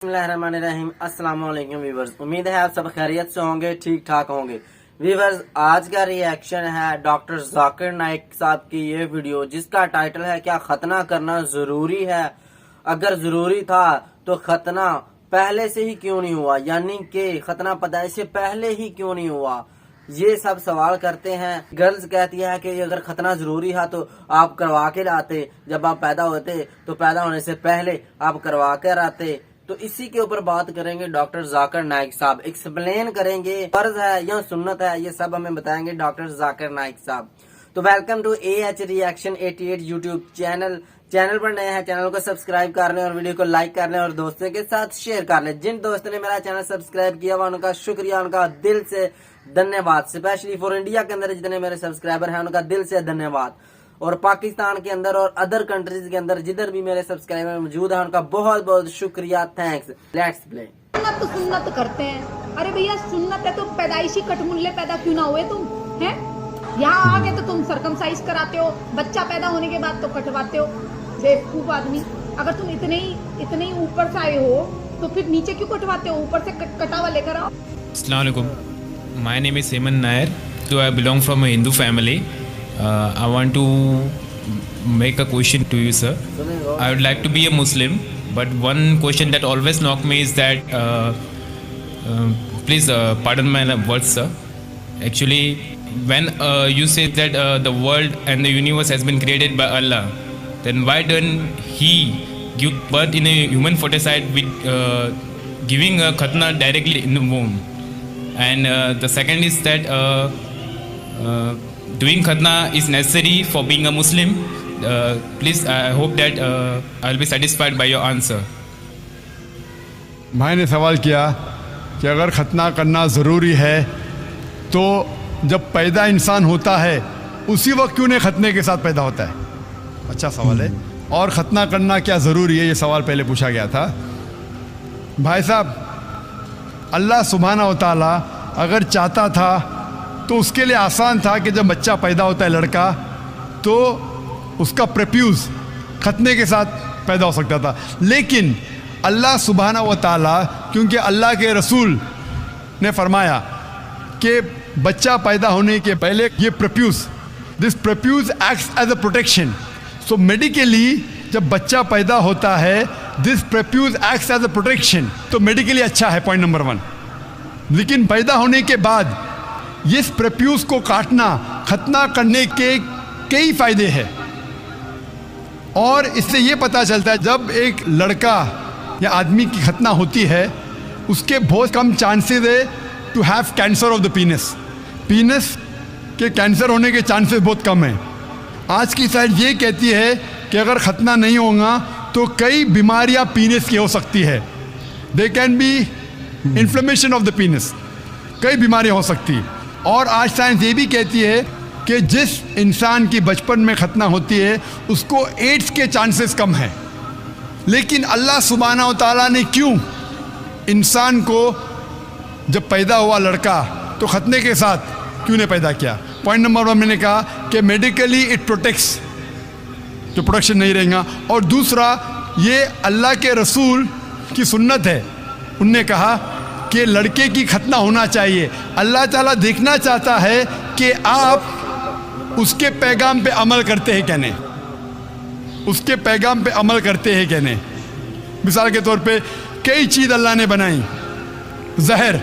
बिस्मिल्लाहिर्रहमानिर्रहीम। अस्सलाम वालेकुम व्यूअर्स, उम्मीद है आप सब खैरियत से होंगे, ठीक ठाक होंगे। व्यूअर्स, आज का रिएक्शन है डॉक्टर जाकिर नाइक साहब की ये वीडियो, जिसका टाइटल है क्या खतना करना जरूरी है, अगर जरूरी था तो खतना पहले से ही क्यों नहीं हुआ, यानी कि खतना पैदाइश से पहले ही क्यों नहीं हुआ। ये सब सवाल करते हैं। गर्ल्स कहती है कि अगर खतना जरूरी है तो आप करवा के लाते, जब आप पैदा होते तो पैदा होने से पहले आप करवा कर आते। तो इसी के ऊपर बात करेंगे। डॉक्टर जाकिर नाइक साहब एक्सप्लेन करेंगे, फर्ज है या सुन्नत है, ये सब हमें बताएंगे डॉक्टर जाकिर नाइक साहब। तो welcome to AH reaction 88 YouTube channel पर नए हैं, चैनल को सब्सक्राइब कर लें और वीडियो को लाइक कर लें और दोस्तों के साथ शेयर कर लें। जिन दोस्तों ने मेरा चैनल सब्सक्राइब किया हुआ उनका शुक्रिया, उनका दिल से धन्यवाद। स्पेशली फॉर इंडिया के अंदर जितने मेरे सब्सक्राइबर हैं उनका दिल से धन्यवाद, और पाकिस्तान के अंदर और अदर कंट्रीज के अंदर जिधर भी मेरे सब्सक्राइबर मौजूद हैं उनका बहुत बहुत शुक्रिया, थैंक्स। Let's play. सुन्नत तो सुन्नत करते हैं। अरे भैया सुन्नत है तो पैदाइशी कटमुल्ले पैदा क्यों ना हुए तुम, हैं? यहाँ आगे तो तुम सरकमसाइज कराते हो, बच्चा पैदा होने के बाद तो कटवाते हो। बेवकूफ आदमी, अगर तुम इतने ही ऊपर से आए हो तो फिर नीचे क्यों कटवाते हो? ऊपर से कटा हुआ लेकर आओ। Assalamu alaikum. My name is Seman Nair. So I belong from a Hindu family. I want to make a question to you, sir. I would like to be a Muslim, but one question that always knock me is that, please pardon my words, sir. Actually, when you say that the world and the universe has been created by Allah, then why don't He give birth in a human foeticide with giving a khatna directly in the womb? And the second is that doing khatna is necessary for being a Muslim. Please, I hope that I'll be satisfied by your answer. भाई ने सवाल किया कि अगर खतना करना ज़रूरी है तो जब पैदा इंसान होता है उसी वक्त क्यों नहीं खतने के साथ पैदा होता है। अच्छा सवाल है। और ख़तना करना क्या ज़रूरी है, ये सवाल पहले पूछा गया था। भाई साहब, अल्लाह सुब्हाना व तआला अगर चाहता था तो उसके लिए आसान था कि जब बच्चा पैदा होता है लड़का तो उसका प्रेप्यूज़ खतने के साथ पैदा हो सकता था, लेकिन अल्लाह सुब्हाना व तआला, क्योंकि अल्लाह के रसूल ने फरमाया कि बच्चा पैदा होने के पहले ये prepuce, this prepuce acts as a protection. So medically जब बच्चा पैदा होता है this prepuce acts as a protection, तो मेडिकली अच्छा है, पॉइंट नंबर 1। लेकिन पैदा होने के बाद इस प्रेप्यूज़ को काटना, खतना करने के कई फ़ायदे हैं, और इससे ये पता चलता है जब एक लड़का या आदमी की खतना होती है उसके बहुत कम चांसेस है to have cancer of the penis के कैंसर होने के चांसेस बहुत कम हैं। आज की साइंस ये कहती है कि अगर खतना नहीं होगा तो कई बीमारियां पीनस की हो सकती है। They can B inflammation of the पीनस, कई बीमारियां हो सकती है। और आज साइंस ये भी कहती है कि जिस इंसान की बचपन में खतना होती है उसको एड्स के चांसेस कम हैं। लेकिन अल्लाह सुब्हाना व तआला ने क्यों इंसान को जब पैदा हुआ लड़का तो खतने के साथ क्यों नहीं पैदा किया? पॉइंट नंबर 1 मैंने कहा कि मेडिकली इट प्रोटेक्ट्स, जो प्रोटेक्शन नहीं रहेगा। और दूसरा, ये अल्लाह के रसूल की सुन्नत है, उनने कहा कि लड़के की खतना होना चाहिए। अल्लाह ताला देखना चाहता है कि आप उसके पैगाम पे अमल करते हैं क्या नहीं, उसके पैगाम पे अमल करते हैं क्या नहीं। मिसाल के तौर पे कई चीज़ अल्लाह ने बनाई। जहर,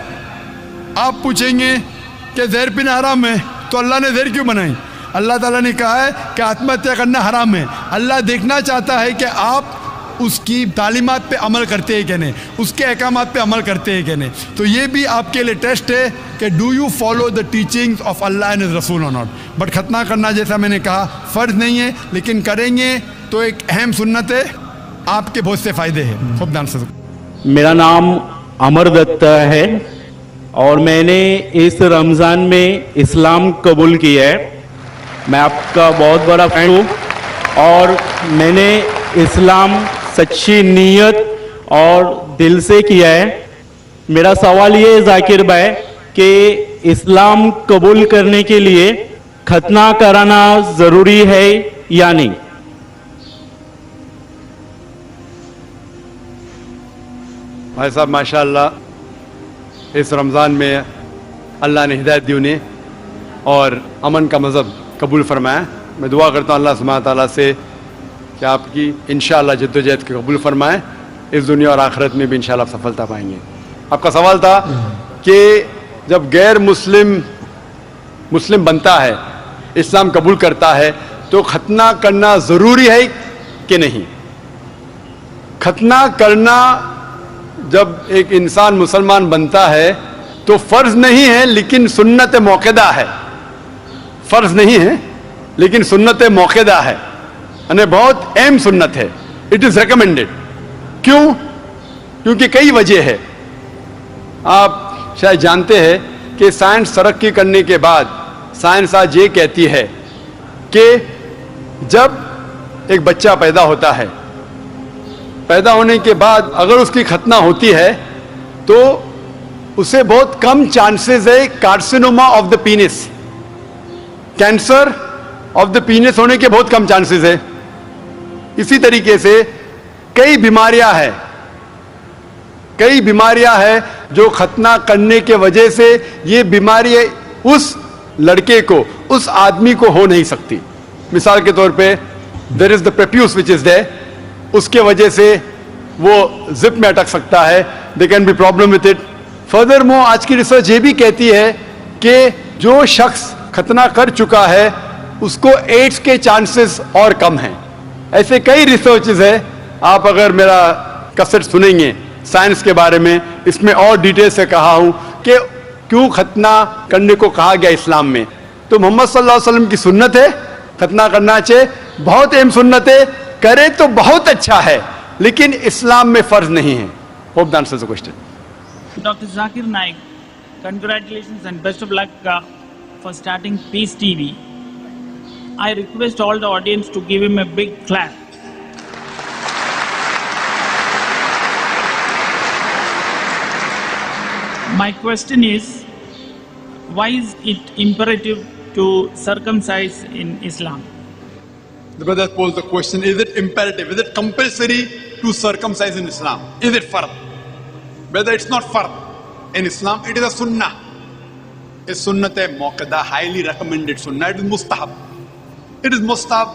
आप पूछेंगे कि जहर पीना हराम है, तो अल्लाह ने जहर क्यों बनाई? अल्लाह ताला ने कहा है कि आत्महत्या करना हराम है। अल्लाह देखना चाहता है कि आप उसकी तालीमात पे अमल करते हैं क्या नहीं, उसके अहकामात पे अमल करते हैं क्या नहीं। तो ये भी आपके लिए टेस्ट है कि do you follow the teachings of Allah and his रसूल और नॉट। बट खतना करना जैसा मैंने कहा फ़र्ज नहीं है, लेकिन करेंगे तो एक अहम सुन्नत है, आपके बहुत से फ़ायदे हैं। खूब ध्यान से। मेरा नाम अमर दत्त है और मैंने इस रमज़ान में इस्लाम कबूल किया है। मैं आपका बहुत बड़ा फैन हूँ और मैंने इस्लाम सच्ची नीयत और दिल से किया है। मेरा सवाल ये है जाकिर भाई कि इस्लाम कबूल करने के लिए खतना कराना ज़रूरी है या नहीं? भाई साहब माशाअल्लाह इस रमज़ान में अल्लाह ने हिदायत दी उन्हें और अमन का मज़हब कबूल फरमाया। मैं दुआ करता हूँ अल्लाह सुब्हानहू तआला से कि आपकी इंशाअल्लाह जद्दोजहद को कबूल फरमाए, इस दुनिया और आखिरत में भी इंशाअल्लाह आप सफलता पाएंगे। आपका सवाल था कि जब गैर मुस्लिम बनता है, इस्लाम कबूल करता है, तो खतना करना ज़रूरी है कि नहीं। खतना करना जब एक इंसान मुसलमान बनता है तो फ़र्ज़ नहीं है लेकिन सुन्नत मौक़दा है। फ़र्ज़ नहीं है लेकिन सुन्नत मौक़दा है, यानी बहुत अहम सुन्नत है। It is recommended. क्यों? क्योंकि कई वजह है। आप शायद जानते हैं कि साइंस तरक्की करने के बाद साइंस आज ये कहती है कि जब एक बच्चा पैदा होता है, पैदा होने के बाद अगर उसकी खतना होती है तो उसे बहुत कम चांसेस है carcinoma of the penis, cancer of the penis होने के बहुत कम चांसेस है। इसी तरीके से कई बीमारियां हैं जो खतना करने के वजह से ये बीमारी उस लड़के को, उस आदमी को हो नहीं सकती। मिसाल के तौर पे there is the prepuce which is there, उसके वजह से वो जिप में अटक सकता है, they can be problem with it. Furthermore आज की रिसर्च ये भी कहती है कि जो शख्स खतना कर चुका है उसको एड्स के चांसेस और कम हैं। ऐसे कई रिसर्चेस है। आप अगर मेरा कैसेट सुनेंगे साइंस के बारे में, इसमें और डिटेल से कहा हूं कि क्यों खतना करने को कहा गया इस्लाम में। तो मोहम्मद सल्लल्लाहु अलैहि वसल्लम की सुन्नत है, खतना करना चाहिए, बहुत अहम सुन्नत है, करे तो बहुत अच्छा है, लेकिन इस्लाम में फर्ज नहीं है। Hope that answers the question. Dr. Zakir Naik, congratulations and best of luck for starting Peace TV. I request all the audience to give him a big clap. My question is, why is it imperative to circumcise in Islam? The brother posed the question, is it imperative, is it compulsory to circumcise in Islam? Is it fard? Whether it's not fard in Islam, it is a sunnah. It's sunnat muakkada, highly recommended sunnah. It is mustahab. It is mustahab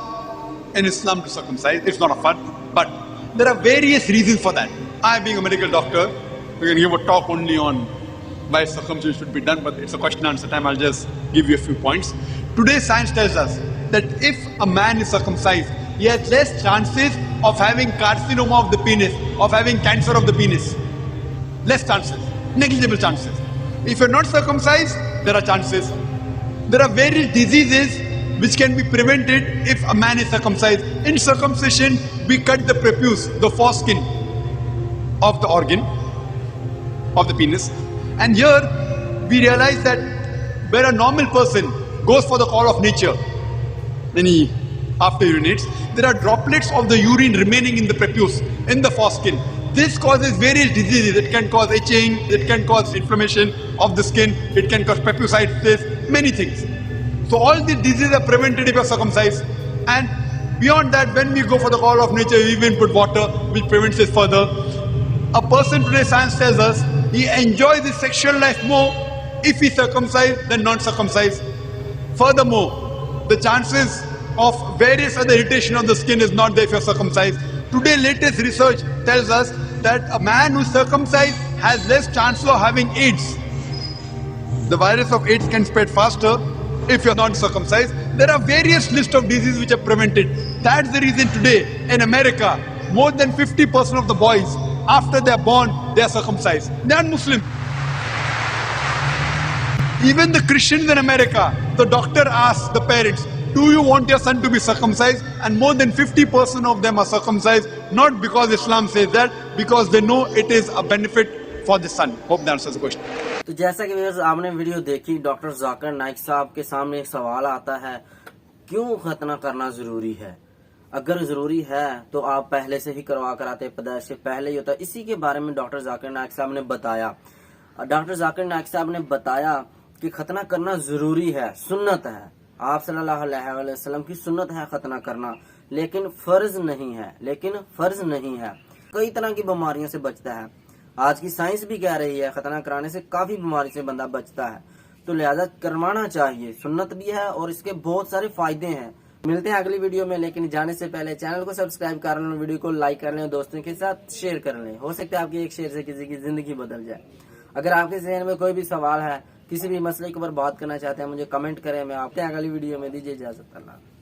in Islam to circumcise. It's not a fard, but there are various reasons for that. I, being a medical doctor, we can give a talk only on why circumcision should be done, but it's a question and answer time. I'll just give you a few points. Today, science tells us that if a man is circumcised, he has less chances of having carcinoma of the penis, of having cancer of the penis. Less chances, negligible chances. If you're not circumcised, there are chances. There are various diseases which can be prevented if a man is circumcised. In circumcision, we cut the prepuce, the foreskin of the organ, of the penis. And here, we realize that where a normal person goes for the call of nature, then he, after urinates, there are droplets of the urine remaining in the prepuce, in the foreskin. This causes various diseases. It can cause itching, it can cause inflammation of the skin, it can cause prepucitis, many things. So all these diseases are prevented if you are circumcised. And beyond that, when we go for the call of nature, we even put water, which prevents it further. A person today, science tells us, he enjoys his sexual life more if he is circumcised than non-circumcised. Furthermore, the chances of various other irritation of the skin is not there if you are circumcised. Today, latest research tells us that a man who is circumcised has less chance of having AIDS. The virus of AIDS can spread faster if you are not circumcised. There are various lists of diseases which are prevented. That's the reason today in America, more than 50% of the boys, after they are born, they are circumcised. They are Muslim. Even the Christians in America, the doctor asks the parents, do you want your son to be circumcised? And more than 50% of them are circumcised, not because Islam says that, because they know it is a benefit for the son. Hope that answers the question. तो जैसा कि viewers आपने video देखी, doctor Zakir Naik साहब के सामने एक सवाल आता है, क्यों खतना करना जरूरी है? अगर जरूरी है तो आप पहले से ही करवा कर आते, पैदाइश से पहले ही होता। इसी के बारे में डॉक्टर जाकिर नाइक साहब ने बताया। डॉक्टर जाकिर नाइक साहब ने बताया कि खतना करना जरूरी है, सुन्नत है, आप सल्लल्लाहु अलैहि वसल्लम की सुन्नत है खतना करना, लेकिन फर्ज नहीं है। कई तरह की बीमारियों से बचता है। آج کی سائنس بھی کہہ رہی ہے ختنہ کرانے سے کافی بیماری سے بندہ بچتا ہے، تو لہذا کروانا چاہیے، سنت بھی ہے اور اس کے بہت سارے فائدے ہیں۔ ملتے ہیں اگلی ویڈیو میں، لیکن جانے سے پہلے چینل کو سبسکرائب کر لیں، ویڈیو کو لائک کر لیں، دوستوں کے ساتھ شیئر کر لیں، ہو سکتا ہے آپ کے ایک شیئر سے کسی کی زندگی بدل جائے۔ اگر آپ کے ذہن میں کوئی بھی سوال ہے، کسی بھی مسئلے کے اوپر بات کرنا چاہتے ہیں، مجھے کمنٹ کریں، میں آپ کے اگلی ویڈیو میں دیجیے اجازت، اللہ۔